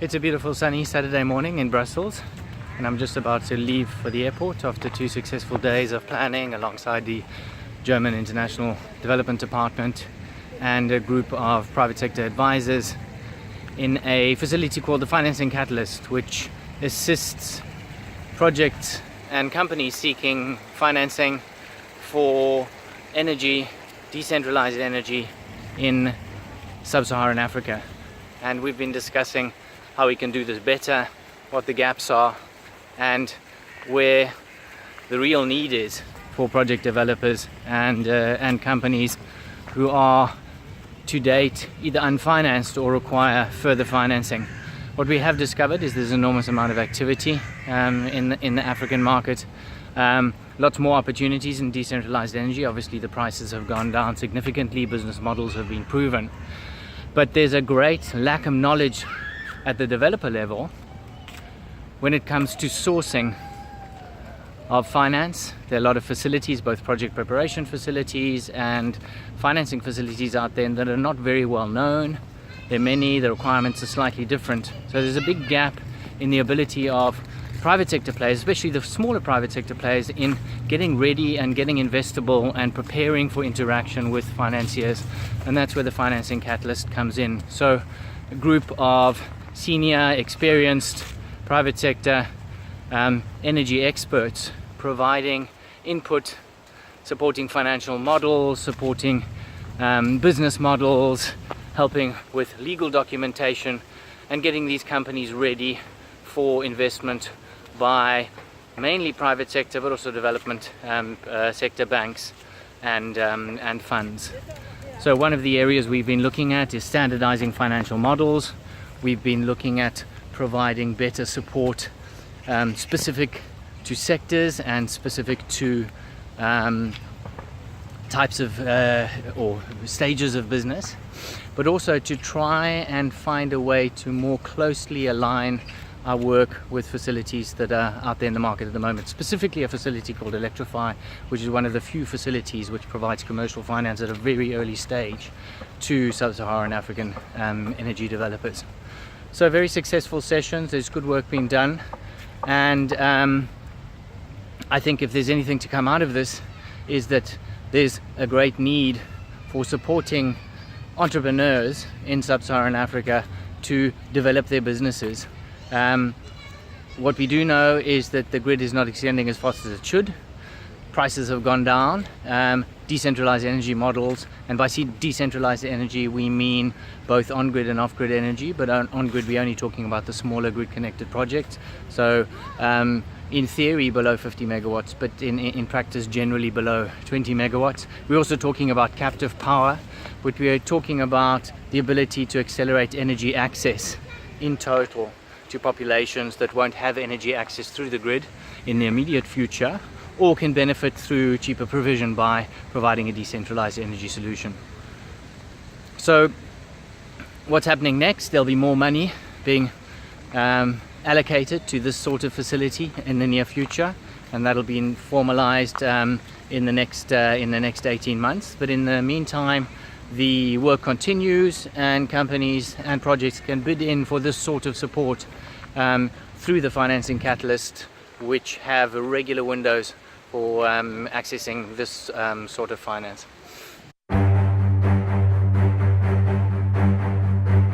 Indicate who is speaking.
Speaker 1: It's a beautiful sunny Saturday morning in Brussels, and I'm just about to leave for the airport after 2 successful days of planning alongside the German International Development Department and a group of private sector advisors in a facility called the Financing Catalyst, which assists projects and companies seeking financing for energy, decentralized energy in Sub-Saharan Africa. And we've been discussing how we can do this better, what the gaps are, and where the real need is for project developers and companies who are to date either unfinanced or require further financing. What we have discovered is there's an enormous amount of activity in the African market. Lots more opportunities in decentralized energy. Obviously the prices have gone down significantly, business models have been proven, but there's a great lack of knowledge at the developer level when it comes to sourcing of finance. There are a lot of facilities, both project preparation facilities and financing facilities out there that are not very well known. There are many, the requirements are slightly different. So there's a big gap in the ability of private sector players, especially the smaller private sector players, in getting ready and getting investable and preparing for interaction with financiers. And that's where the Financing Catalyst comes in. So a group of senior, experienced private sector energy experts providing input, supporting financial models, supporting business models, helping with legal documentation, and getting these companies ready for investment by mainly private sector, but also development sector banks and funds. So one of the areas we've been looking at is standardizing financial models. We've been looking at providing better support specific to sectors and specific to types of or stages of business, but also to try and find a way to more closely align our work with facilities that are out there in the market at the moment, specifically a facility called Electrify, which is one of the few facilities which provides commercial finance at a very early stage to Sub-Saharan African energy developers. So very successful sessions, there's good work being done, and I think if there's anything to come out of this is that there's a great need for supporting entrepreneurs in Sub-Saharan Africa to develop their businesses. What we do know is that the grid is not extending as fast as it should. Prices have gone down. Decentralized energy models, and by decentralized energy we mean both on-grid and off-grid energy, but on-grid we're only talking about the smaller grid-connected projects. So in theory below 50 megawatts, but in practice generally below 20 megawatts. We're also talking about captive power, but we are talking about the ability to accelerate energy access in total to populations that won't have energy access through the grid in the immediate future, or can benefit through cheaper provision by providing a decentralized energy solution. So what's happening next? There'll be more money being allocated to this sort of facility in the near future, and that'll be formalized in the next 18 months. But in the meantime, the work continues, and companies and projects can bid in for this sort of support through the Financing Catalyst, which have regular windows for accessing this sort of finance.